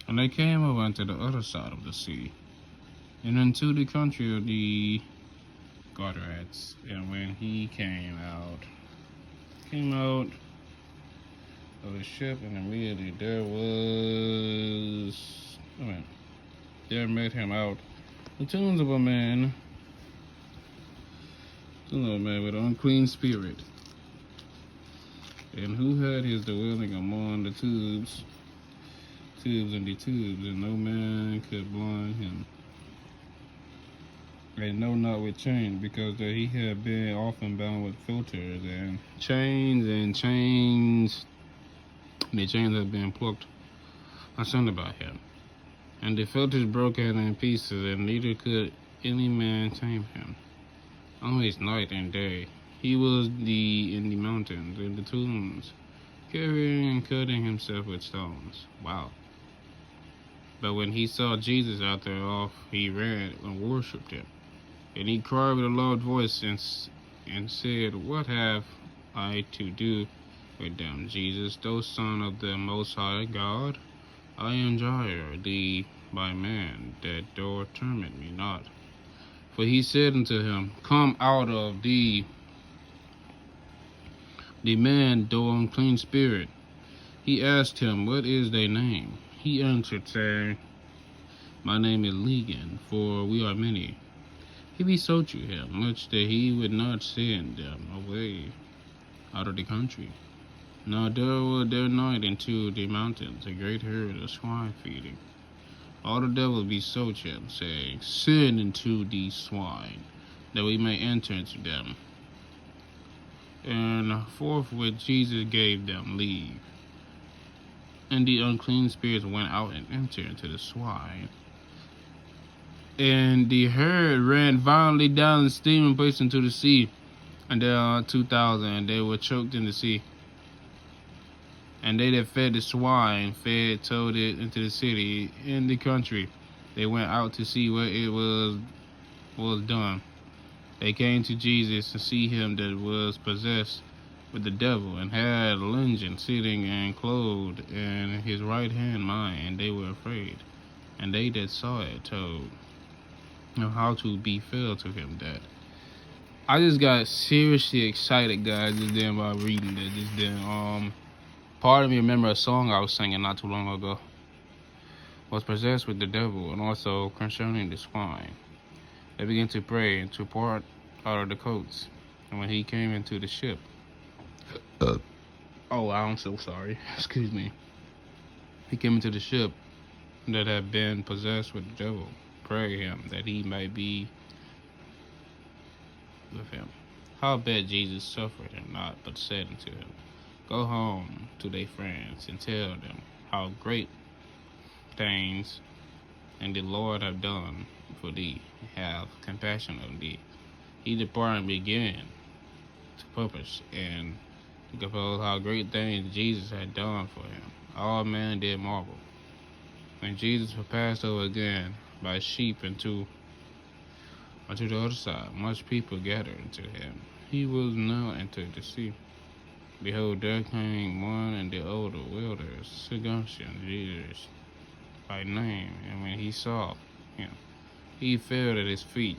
And they came over unto the other side of the sea, and into the country of the Gadarenes. And when he came out of the ship, and immediately there met him out the tombs of a man with an unclean spirit, and who had his dwelling among the tubes, and no man could blind him, and no not with chains, because that he had been often bound with filters and chains, the chains had been plucked asunder by him, and the filters broken in pieces, and neither could any man tame him. Always night and day he was in the mountains, in the tombs, carrying and cutting himself with stones. Wow. But when he saw Jesus out there off, he ran and worshipped him. And he cried with a loud voice and said, What have I to do with them, Jesus, thou Son of the Most High God? I enjoin thee by man, that thou torment me not. For he said unto him, Come out of the man, thou unclean spirit. He asked him, What is thy name? He answered, saying, My name is Legion, for we are many. He besought him much that he would not send them away out of the country. Now there were there night into the mountains a great herd of swine feeding. All the devils besought him, saying, Send into these swine, that we may enter into them. And forthwith Jesus gave them leave. And the unclean spirits went out and entered into the swine. And the herd ran violently down the stream and burst into the sea. And there are 2,000, and they were choked in the sea. And they that fed the swine told it into the city in the country. They went out to see what it was done. They came to Jesus to see him that was possessed with the devil, and had a legion sitting and clothed in his right hand mine, and they were afraid. And they that saw it told how to befell to him that. I just got seriously excited, guys, just then by reading that. Just then, part of me remember a song I was singing not too long ago. Was possessed with the devil, and also concerning the swine. They began to pray and to part out of the coats. And when he came into the ship, I'm so sorry. Excuse me. He came into the ship that had been possessed with the devil. Pray him that he might be with him. Howbeit Jesus suffered him not, but said unto him, Go home to thy friends, and tell them how great things and the Lord have done for thee. Have compassion on thee. He departed and began to purpose and to compose how great things Jesus had done for him. All men did marvel. When Jesus was passed over again by sheep unto the other side, much people gathered unto him. He was now entered the sea. Behold, there came one in the older wilderness, circumcision, Jesus by name, and when he saw him, he fell at his feet,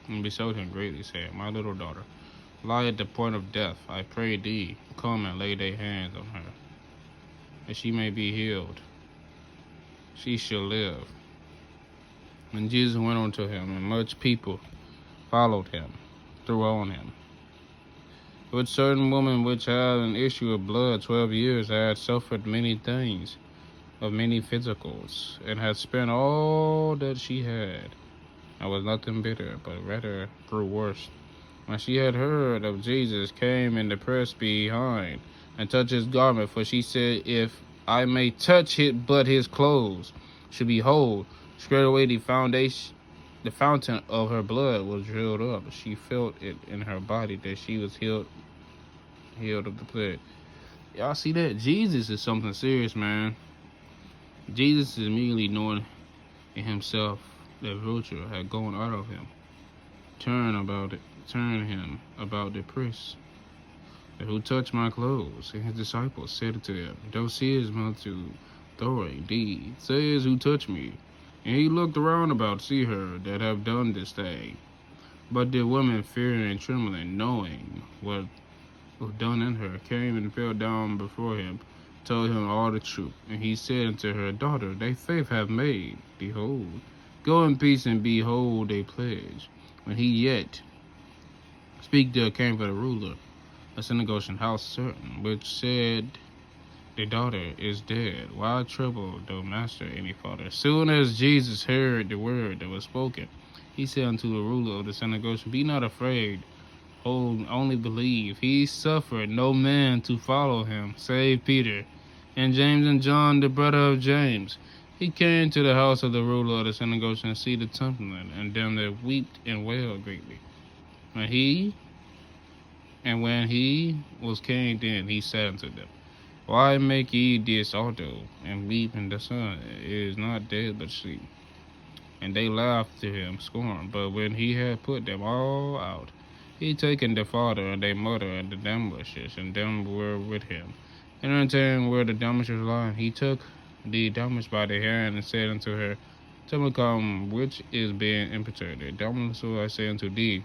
and besought him greatly, saying, My little daughter, lie at the point of death. I pray thee, come and lay thy hands on her, that she may be healed. She shall live. And Jesus went unto him, and much people followed him, threw on him. But certain woman which had an issue of blood 12 years had suffered many things of many physicals, and had spent all that she had, and was nothing bitter, but rather grew worse. When she had heard of Jesus, came and pressed behind, and touched his garment, for she said, If I may touch it but his clothes, should behold, straightway the fountain of her blood was drilled up. She felt it in her body that she was healed of the plague. Y'all see that? Jesus is something serious, man. Jesus is immediately knowing in himself that virtue had gone out of him. Turn him about the priest, who touched my clothes. And his disciples said to him, Thou seest multitude authority. D says, who touched me? And he looked around about to see her that have done this thing. But the woman, fearing and trembling, knowing what was done in her, came and fell down before him, told him all the truth. And he said unto her, Daughter, thy faith hath made thee whole. Go in peace and behold a pledge. When he yet spake, there came for the ruler of Synagogue house certain, which said, the daughter is dead. Why trouble the master any further? Soon as Jesus heard the word that was spoken, he said unto the ruler of the synagogue, Be not afraid, only believe. He suffered no man to follow him, save Peter, and James and John, the brother of James. He came to the house of the ruler of the synagogue and see the temple, and them that wept and wailed greatly. When he was came in, he said unto them, Why make ye this also, and weep? And the son is not dead, but asleep. And they laughed to him scorn. But when he had put them all out, he taken the father and their mother and the damsels, and them were with him. And entering where the damsels lying, he took the damsel by the hand and said unto her, Tell me, come, which is being impotent? The damsel, I say unto thee,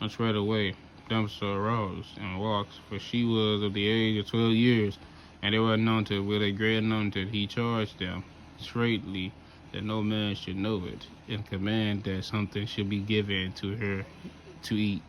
and straightway damsel arose and walked, for she was of the age of 12 years, and they were anointed with a great anointing. He charged them straitly that no man should know it, and command that something should be given to her to eat.